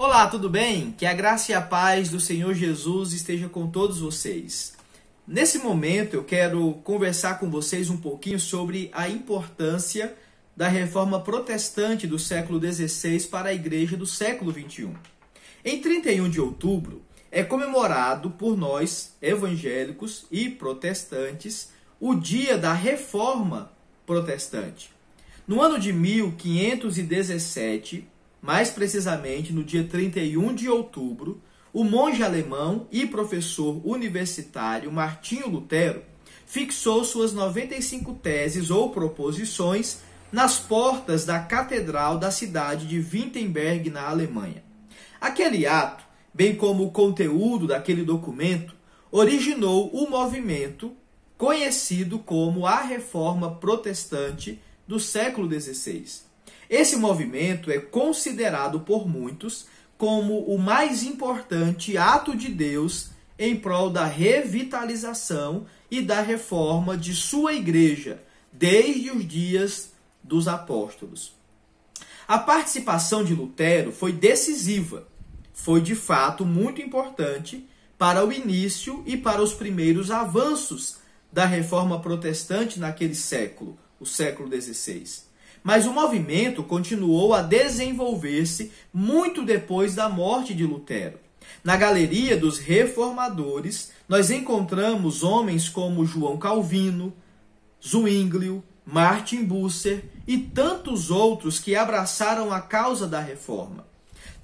Olá, tudo bem? Que a graça e a paz do Senhor Jesus esteja com todos vocês. Nesse momento eu quero conversar com vocês um pouquinho sobre a importância da reforma protestante do século XVI para a igreja do século XXI. Em 31 de outubro é comemorado por nós, evangélicos e protestantes, o dia da reforma protestante. No ano de 1517, mais precisamente no dia 31 de outubro, o monge alemão e professor universitário Martinho Lutero fixou suas 95 teses ou proposições nas portas da catedral da cidade de Wittenberg, na Alemanha. Aquele ato, bem como o conteúdo daquele documento, originou o movimento conhecido como a Reforma Protestante do século XVI. Esse movimento é considerado por muitos como o mais importante ato de Deus em prol da revitalização e da reforma de sua igreja, desde os dias dos apóstolos. A participação de Lutero foi decisiva, foi de fato muito importante para o início e para os primeiros avanços da reforma protestante naquele século, o século XVI. Mas o movimento continuou a desenvolver-se muito depois da morte de Lutero. Na galeria dos reformadores, nós encontramos homens como João Calvino, Zwinglio, Martin Bucer e tantos outros que abraçaram a causa da reforma.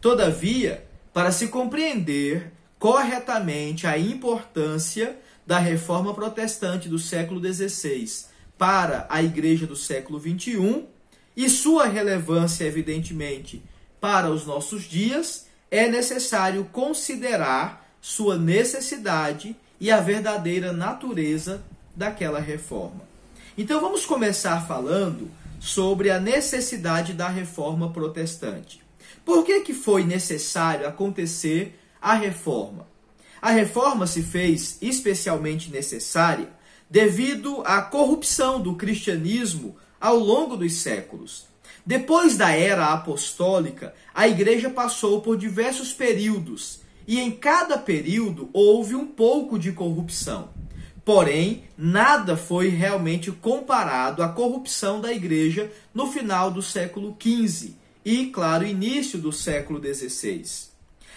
Todavia, para se compreender corretamente a importância da reforma protestante do século XVI para a igreja do século XXI, e sua relevância, evidentemente, para os nossos dias, é necessário considerar sua necessidade e a verdadeira natureza daquela reforma. Então vamos começar falando sobre a necessidade da reforma protestante. Por que foi necessário acontecer a reforma? A reforma se fez especialmente necessária devido à corrupção do cristianismo ao longo dos séculos. Depois da era apostólica, a igreja passou por diversos períodos, e em cada período houve um pouco de corrupção. Porém, nada foi realmente comparado à corrupção da igreja no final do século XV e, claro, início do século XVI.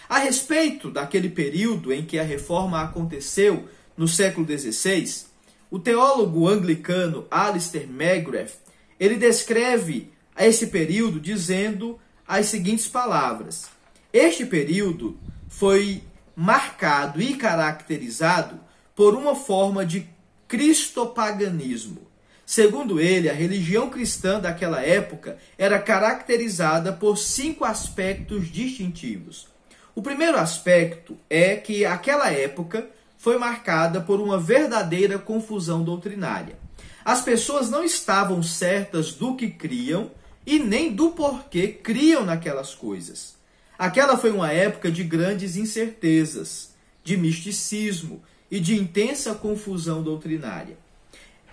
A respeito daquele período em que a reforma aconteceu no século XVI, o teólogo anglicano Alister McGrath, ele descreve esse período dizendo as seguintes palavras: este período foi marcado e caracterizado por uma forma de cristopaganismo. Segundo ele, a religião cristã daquela época era caracterizada por 5 aspectos distintivos. O primeiro aspecto é que aquela época foi marcada por uma verdadeira confusão doutrinária. As pessoas não estavam certas do que criam e nem do porquê criam naquelas coisas. Aquela foi uma época de grandes incertezas, de misticismo e de intensa confusão doutrinária.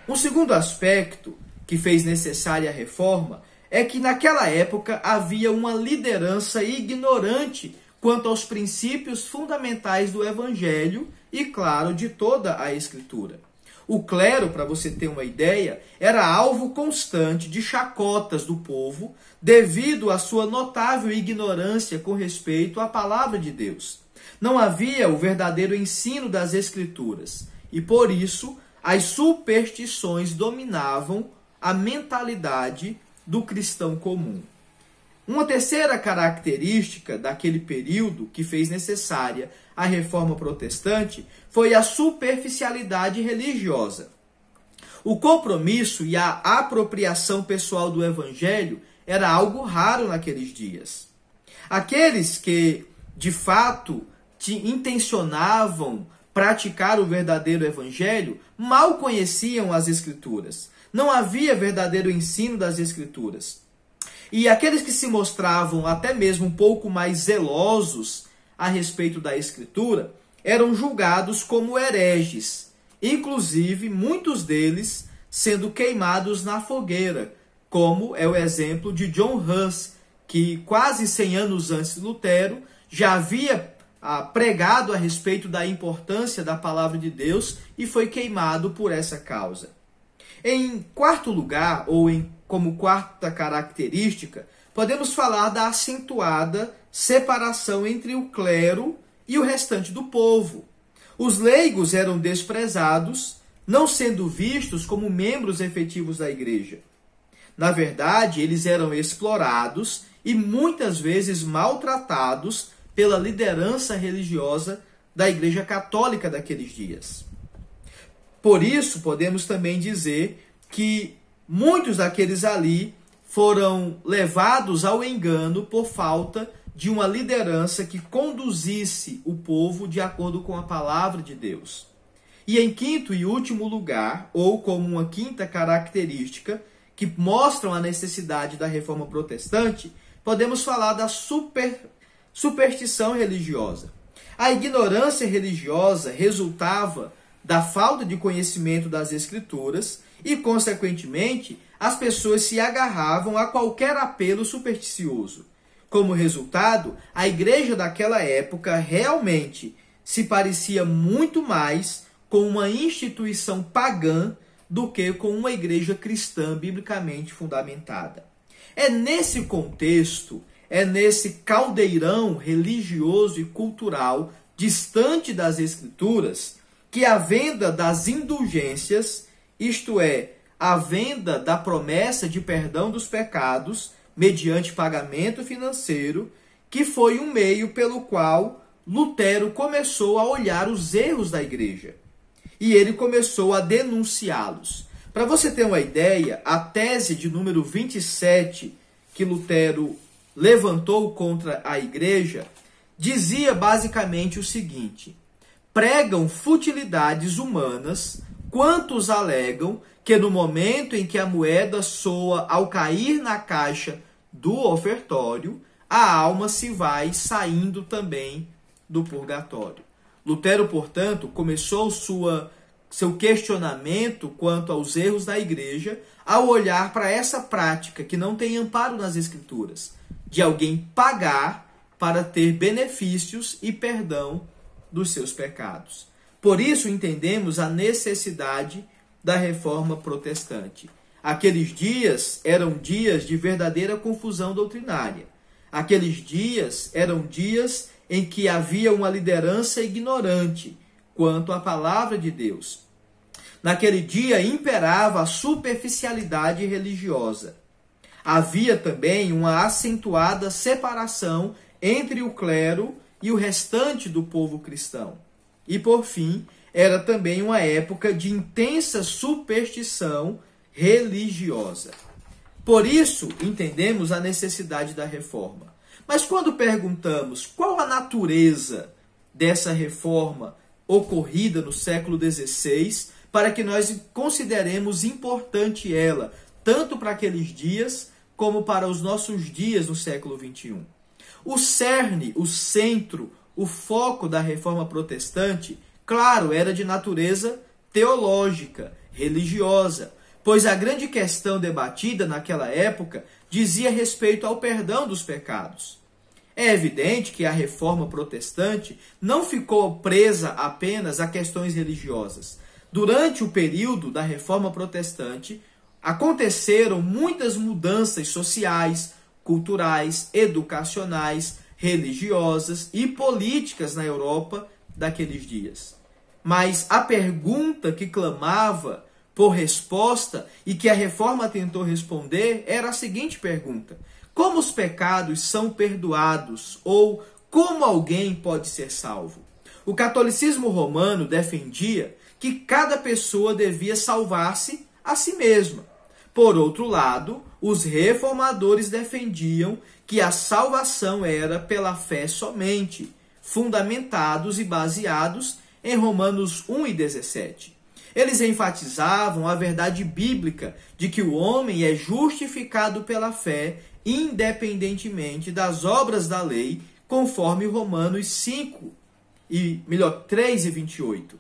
Um segundo aspecto que fez necessária a reforma é que naquela época havia uma liderança ignorante quanto aos princípios fundamentais do Evangelho e, claro, de toda a Escritura. O clero, para você ter uma ideia, era alvo constante de chacotas do povo devido à sua notável ignorância com respeito à palavra de Deus. Não havia o verdadeiro ensino das Escrituras e, por isso, as superstições dominavam a mentalidade do cristão comum. Uma terceira característica daquele período que fez necessária a reforma protestante foi a superficialidade religiosa. O compromisso e a apropriação pessoal do evangelho era algo raro naqueles dias. Aqueles que, de fato, intencionavam praticar o verdadeiro evangelho mal conheciam as Escrituras. Não havia verdadeiro ensino das Escrituras. E aqueles que se mostravam até mesmo um pouco mais zelosos a respeito da Escritura eram julgados como hereges, inclusive muitos deles sendo queimados na fogueira, como é o exemplo de John Huss, que quase 100 anos antes de Lutero já havia pregado a respeito da importância da palavra de Deus e foi queimado por essa causa. Em quarto lugar, ou como quarta característica, podemos falar da acentuada separação entre o clero e o restante do povo. Os leigos eram desprezados, não sendo vistos como membros efetivos da igreja. Na verdade, eles eram explorados e muitas vezes maltratados pela liderança religiosa da Igreja Católica daqueles dias. Por isso, podemos também dizer que muitos daqueles ali foram levados ao engano por falta de uma liderança que conduzisse o povo de acordo com a palavra de Deus. E em quinto e último lugar, ou como uma quinta característica que mostram a necessidade da reforma protestante, podemos falar da superstição religiosa. A ignorância religiosa resultava da falta de conhecimento das Escrituras e, consequentemente, as pessoas se agarravam a qualquer apelo supersticioso. Como resultado, a igreja daquela época realmente se parecia muito mais com uma instituição pagã do que com uma igreja cristã biblicamente fundamentada. É nesse contexto, é nesse caldeirão religioso e cultural distante das Escrituras que a venda das indulgências, isto é, a venda da promessa de perdão dos pecados mediante pagamento financeiro, que foi um meio pelo qual Lutero começou a olhar os erros da igreja. E ele começou a denunciá-los. Para você ter uma ideia, a tese de número 27 que Lutero levantou contra a igreja dizia basicamente o seguinte: pregam futilidades humanas quantos alegam que no momento em que a moeda soa ao cair na caixa do ofertório, a alma se vai saindo também do purgatório. Lutero, portanto, começou seu questionamento quanto aos erros da igreja ao olhar para essa prática que não tem amparo nas Escrituras, de alguém pagar para ter benefícios e perdão dos seus pecados. Por isso entendemos a necessidade da reforma protestante. Aqueles dias eram dias de verdadeira confusão doutrinária. Aqueles dias eram dias em que havia uma liderança ignorante quanto à palavra de Deus. Naquele dia imperava a superficialidade religiosa. Havia também uma acentuada separação entre o clero e o restante do povo cristão. E, por fim, era também uma época de intensa superstição religiosa. Por isso, entendemos a necessidade da reforma. Mas quando perguntamos qual a natureza dessa reforma ocorrida no século XVI, para que nós consideremos importante ela, tanto para aqueles dias como para os nossos dias no século XXI. O cerne, o centro, o foco da reforma protestante, claro, era de natureza teológica, religiosa, pois a grande questão debatida naquela época dizia respeito ao perdão dos pecados. É evidente que a reforma protestante não ficou presa apenas a questões religiosas. Durante o período da reforma protestante, aconteceram muitas mudanças sociais, culturais, educacionais, religiosas e políticas na Europa daqueles dias. Mas a pergunta que clamava por resposta e que a reforma tentou responder era a seguinte pergunta: como os pecados são perdoados? Ou como alguém pode ser salvo? O catolicismo romano defendia que cada pessoa devia salvar-se a si mesma. Por outro lado, os reformadores defendiam que a salvação era pela fé somente, fundamentados e baseados em Romanos 1:17. Eles enfatizavam a verdade bíblica de que o homem é justificado pela fé, independentemente das obras da lei, conforme Romanos 3:28.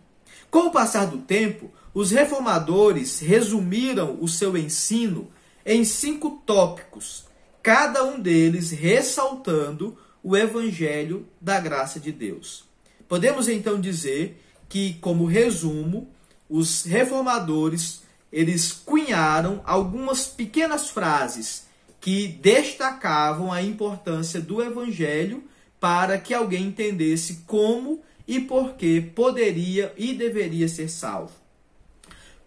Com o passar do tempo, os reformadores resumiram o seu ensino em 5 tópicos, cada um deles ressaltando o evangelho da graça de Deus. Podemos então dizer que, como resumo, os reformadores, eles cunharam algumas pequenas frases que destacavam a importância do evangelho para que alguém entendesse como e por que poderia e deveria ser salvo.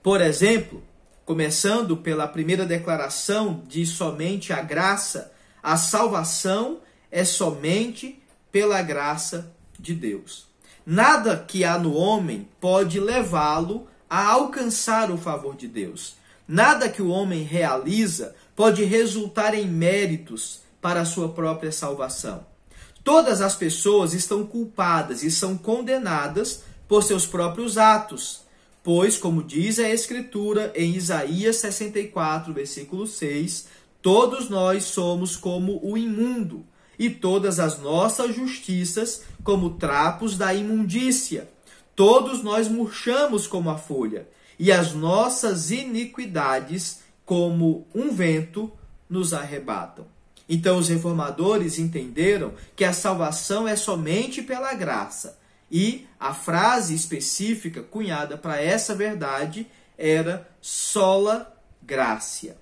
Por exemplo, começando pela primeira declaração de somente a graça, a salvação é somente pela graça de Deus. Nada que há no homem pode levá-lo a alcançar o favor de Deus. Nada que o homem realiza pode resultar em méritos para a sua própria salvação. Todas as pessoas estão culpadas e são condenadas por seus próprios atos, pois, como diz a Escritura em Isaías 64, versículo 6, todos nós somos como o imundo, e todas as nossas justiças como trapos da imundícia. Todos nós murchamos como a folha, e as nossas iniquidades, como um vento, nos arrebatam. Então os reformadores entenderam que a salvação é somente pela graça, e a frase específica cunhada para essa verdade era sola gratia.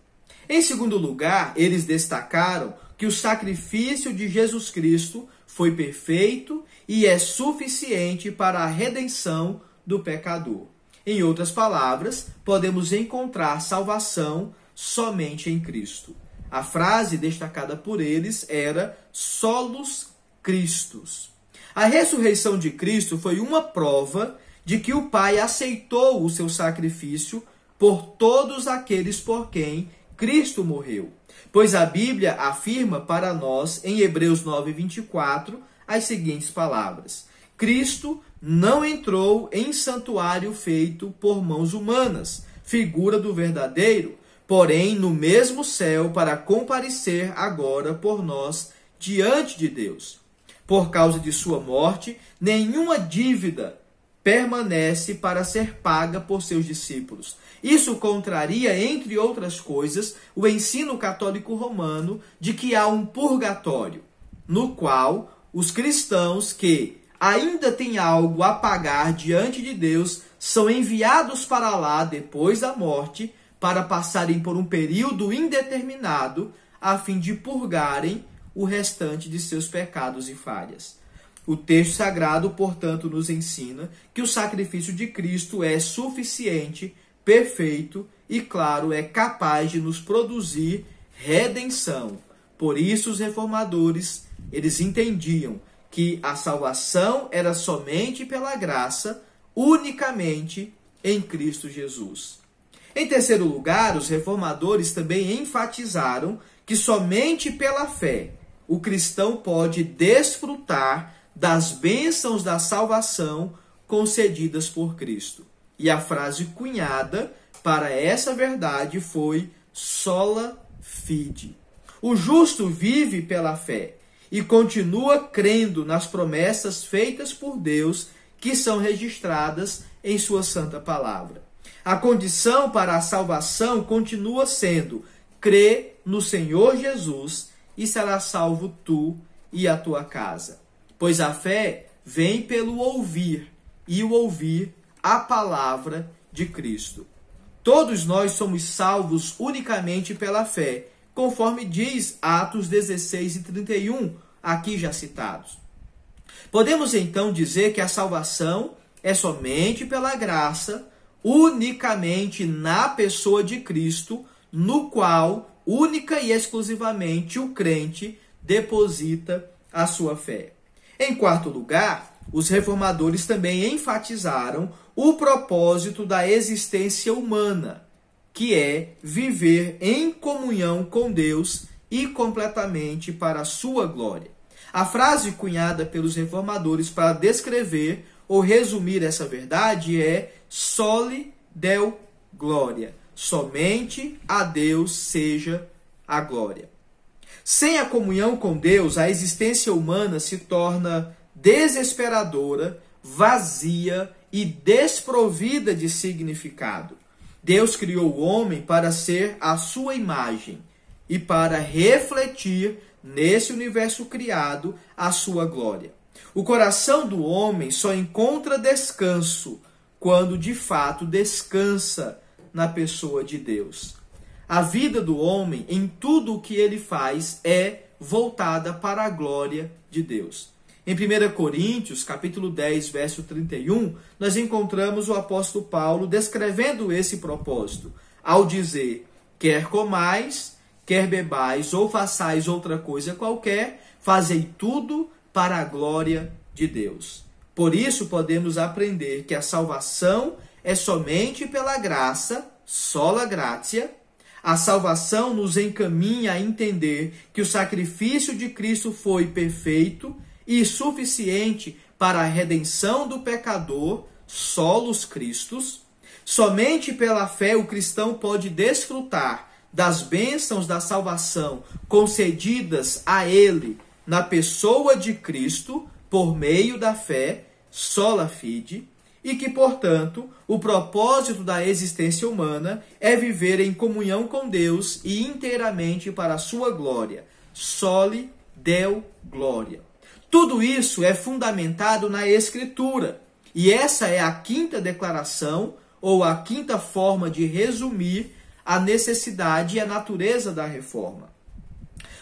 Em segundo lugar, eles destacaram que o sacrifício de Jesus Cristo foi perfeito e é suficiente para a redenção do pecador. Em outras palavras, podemos encontrar salvação somente em Cristo. A frase destacada por eles era solus Christus. A ressurreição de Cristo foi uma prova de que o Pai aceitou o seu sacrifício por todos aqueles por quem Cristo morreu. Pois a Bíblia afirma para nós, em Hebreus 9:24, as seguintes palavras: Cristo não entrou em santuário feito por mãos humanas, figura do verdadeiro, porém no mesmo céu para comparecer agora por nós diante de Deus. Por causa de sua morte, nenhuma dívida permanece para ser paga por seus discípulos. Isso contraria, entre outras coisas, o ensino católico romano de que há um purgatório, no qual os cristãos que ainda têm algo a pagar diante de Deus são enviados para lá depois da morte para passarem por um período indeterminado a fim de purgarem o restante de seus pecados e falhas. O texto sagrado, portanto, nos ensina que o sacrifício de Cristo é suficiente, perfeito e, claro, é capaz de nos produzir redenção. Por isso, os reformadores, eles entendiam que a salvação era somente pela graça, unicamente em Cristo Jesus. Em terceiro lugar, os reformadores também enfatizaram que somente pela fé o cristão pode desfrutar das bênçãos da salvação concedidas por Cristo. E a frase cunhada para essa verdade foi sola fide. O justo vive pela fé e continua crendo nas promessas feitas por Deus que são registradas em sua santa palavra. A condição para a salvação continua sendo crer no Senhor Jesus e será salvo tu e a tua casa. Pois a fé vem pelo ouvir, e o ouvir a palavra de Cristo. Todos nós somos salvos unicamente pela fé, conforme diz Atos 16:31, aqui já citados. Podemos então dizer que a salvação é somente pela graça, unicamente na pessoa de Cristo, no qual, única e exclusivamente, o crente deposita a sua fé. Em quarto lugar, os reformadores também enfatizaram o propósito da existência humana, que é viver em comunhão com Deus e completamente para a sua glória. A frase cunhada pelos reformadores para descrever ou resumir essa verdade é soli Deo gloria. Somente a Deus seja a glória. Sem a comunhão com Deus, a existência humana se torna desesperadora, vazia e desprovida de significado. Deus criou o homem para ser a sua imagem e para refletir nesse universo criado a sua glória. O coração do homem só encontra descanso quando de fato descansa na pessoa de Deus. A vida do homem, em tudo o que ele faz, é voltada para a glória de Deus. Em 1 Coríntios, capítulo 10, verso 31, nós encontramos o apóstolo Paulo descrevendo esse propósito, ao dizer: quer comais, quer bebais ou façais outra coisa qualquer, fazei tudo para a glória de Deus. Por isso podemos aprender que a salvação é somente pela graça, sola gratia. A salvação nos encaminha a entender que o sacrifício de Cristo foi perfeito e suficiente para a redenção do pecador, solos Christus. Somente pela fé o cristão pode desfrutar das bênçãos da salvação concedidas a ele na pessoa de Cristo por meio da fé, sola fide, e que, portanto, o propósito da existência humana é viver em comunhão com Deus e inteiramente para a sua glória. Soli Deo Glória. Tudo isso é fundamentado na Escritura, e essa é a quinta declaração, ou a quinta forma de resumir a necessidade e a natureza da reforma.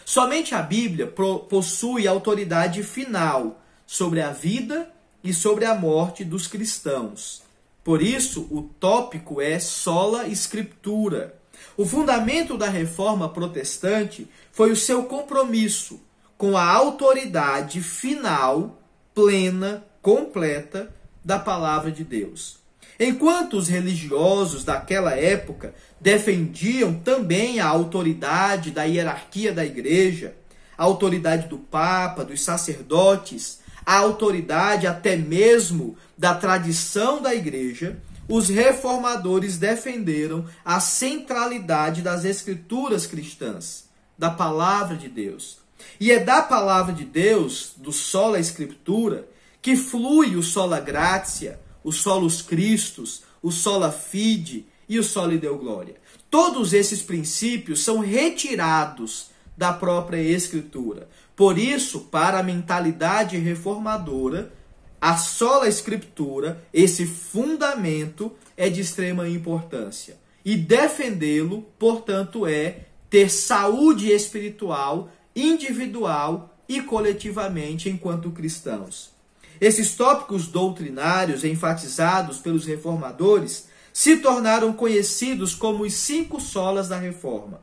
Somente a Bíblia possui autoridade final sobre a vida e sobre a morte dos cristãos. Por isso, o tópico é sola Scriptura. O fundamento da reforma protestante foi o seu compromisso com a autoridade final, plena, completa da palavra de Deus. Enquanto os religiosos daquela época defendiam também a autoridade da hierarquia da igreja, a autoridade do Papa, dos sacerdotes, a autoridade até mesmo da tradição da igreja, os reformadores defenderam a centralidade das escrituras cristãs, da palavra de Deus. E é da palavra de Deus, do sola Scriptura, que flui o sola gratia, o solus Christus, o sola fide e o soli Deo Glória. Todos esses princípios são retirados da própria Escritura. Por isso, para a mentalidade reformadora, a sola Scriptura, esse fundamento, é de extrema importância. E defendê-lo, portanto, é ter saúde espiritual, individual e coletivamente enquanto cristãos. Esses tópicos doutrinários enfatizados pelos reformadores se tornaram conhecidos como os 5 solas da reforma.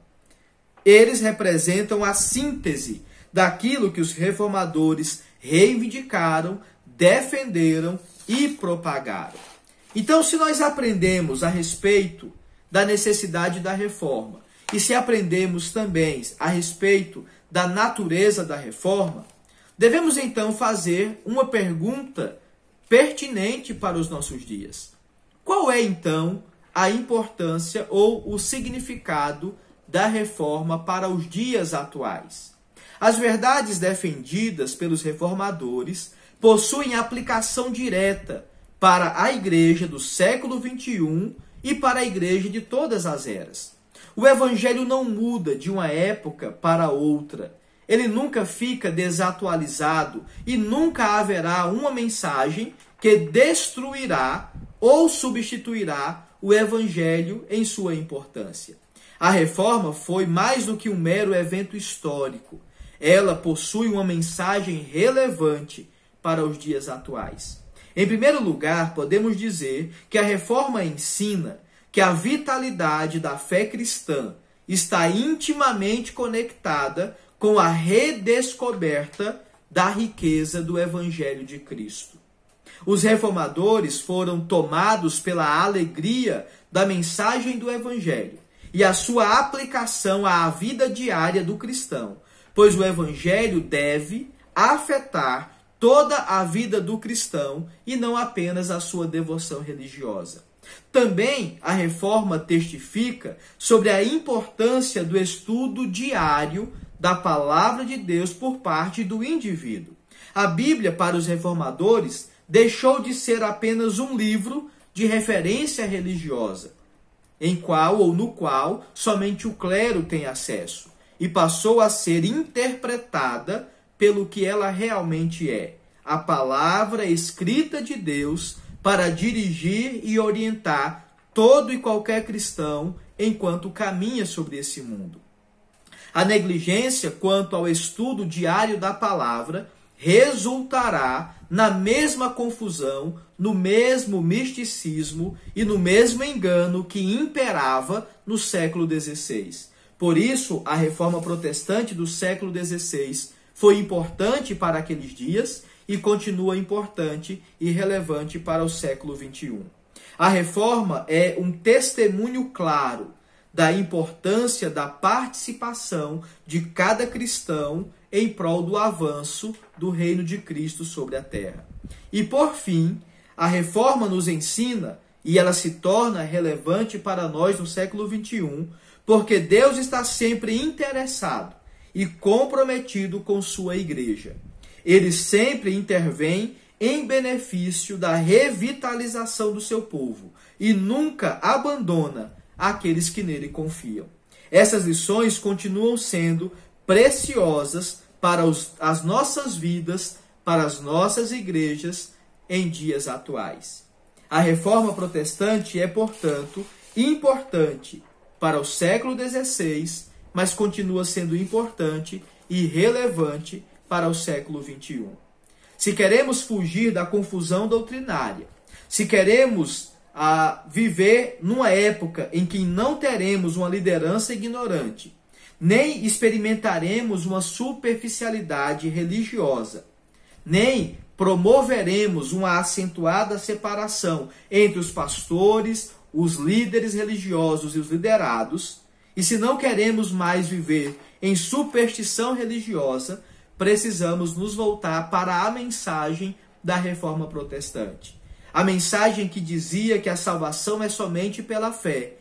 Eles representam a síntese daquilo que os reformadores reivindicaram, defenderam e propagaram. Então, se nós aprendemos a respeito da necessidade da reforma e se aprendemos também a respeito da natureza da reforma, devemos então fazer uma pergunta pertinente para os nossos dias. Qual é então a importância ou o significado da reforma para os dias atuais? As verdades defendidas pelos reformadores possuem aplicação direta para a igreja do século XXI e para a igreja de todas as eras. O evangelho não muda de uma época para outra. Ele nunca fica desatualizado e nunca haverá uma mensagem que destruirá ou substituirá o evangelho em sua importância. A reforma foi mais do que um mero evento histórico. Ela possui uma mensagem relevante para os dias atuais. Em primeiro lugar, podemos dizer que a reforma ensina que a vitalidade da fé cristã está intimamente conectada com a redescoberta da riqueza do Evangelho de Cristo. Os reformadores foram tomados pela alegria da mensagem do Evangelho e a sua aplicação à vida diária do cristão, pois o Evangelho deve afetar toda a vida do cristão e não apenas a sua devoção religiosa. Também a reforma testifica sobre a importância do estudo diário da palavra de Deus por parte do indivíduo. A Bíblia, para os reformadores, deixou de ser apenas um livro de referência religiosa, no qual somente o clero tem acesso, e passou a ser interpretada pelo que ela realmente é: a palavra escrita de Deus para dirigir e orientar todo e qualquer cristão enquanto caminha sobre esse mundo. A negligência quanto ao estudo diário da palavra resultará na mesma confusão, no mesmo misticismo e no mesmo engano que imperava no século XVI. Por isso, a reforma protestante do século XVI foi importante para aqueles dias e continua importante e relevante para o século XXI. A reforma é um testemunho claro da importância da participação de cada cristão em prol do avanço do reino de Cristo sobre a terra. E por fim, a reforma nos ensina, e ela se torna relevante para nós no século XXI, porque Deus está sempre interessado e comprometido com sua igreja. Ele sempre intervém em benefício da revitalização do seu povo e nunca abandona aqueles que nele confiam. Essas lições continuam sendo preciosas para as nossas vidas, para as nossas igrejas em dias atuais. A reforma protestante é, portanto, importante para o século XVI, mas continua sendo importante e relevante para o século XXI. Se queremos fugir da confusão doutrinária, se queremos viver numa época em que não teremos uma liderança ignorante, nem experimentaremos uma superficialidade religiosa, nem promoveremos uma acentuada separação entre os pastores, os líderes religiosos e os liderados, e se não queremos mais viver em superstição religiosa, precisamos nos voltar para a mensagem da Reforma Protestante. A mensagem que dizia que a salvação é somente pela fé.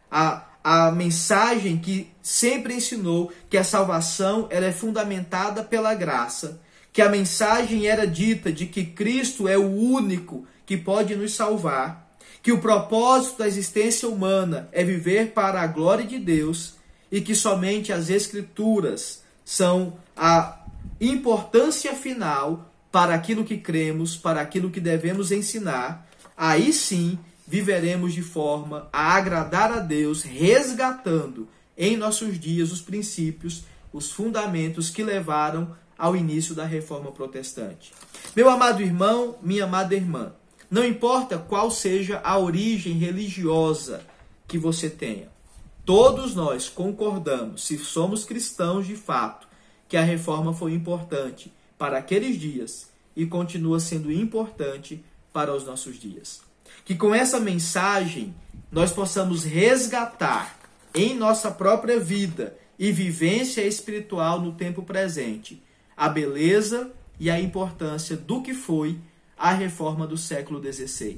A mensagem que sempre ensinou que a salvação ela é fundamentada pela graça. Que a mensagem era dita de que Cristo é o único que pode nos salvar. Que o propósito da existência humana é viver para a glória de Deus. E que somente as Escrituras são a importância final para aquilo que cremos, para aquilo que devemos ensinar. Aí sim viveremos de forma a agradar a Deus, resgatando em nossos dias os princípios, os fundamentos que levaram ao início da Reforma Protestante. Meu amado irmão, minha amada irmã, não importa qual seja a origem religiosa que você tenha, todos nós concordamos, se somos cristãos de fato, que a Reforma foi importante para aqueles dias e continua sendo importante para os nossos dias. Que com essa mensagem nós possamos resgatar em nossa própria vida e vivência espiritual no tempo presente a beleza e a importância do que foi a Reforma do século XVI.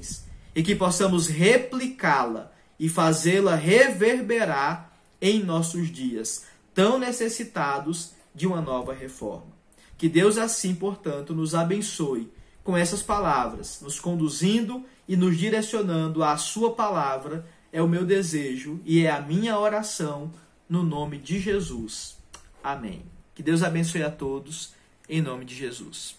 E que possamos replicá-la e fazê-la reverberar em nossos dias, tão necessitados de uma nova reforma. Que Deus assim, portanto, nos abençoe com essas palavras, nos conduzindo e nos direcionando à sua palavra, é o meu desejo e é a minha oração no nome de Jesus. Amém. Que Deus abençoe a todos, em nome de Jesus.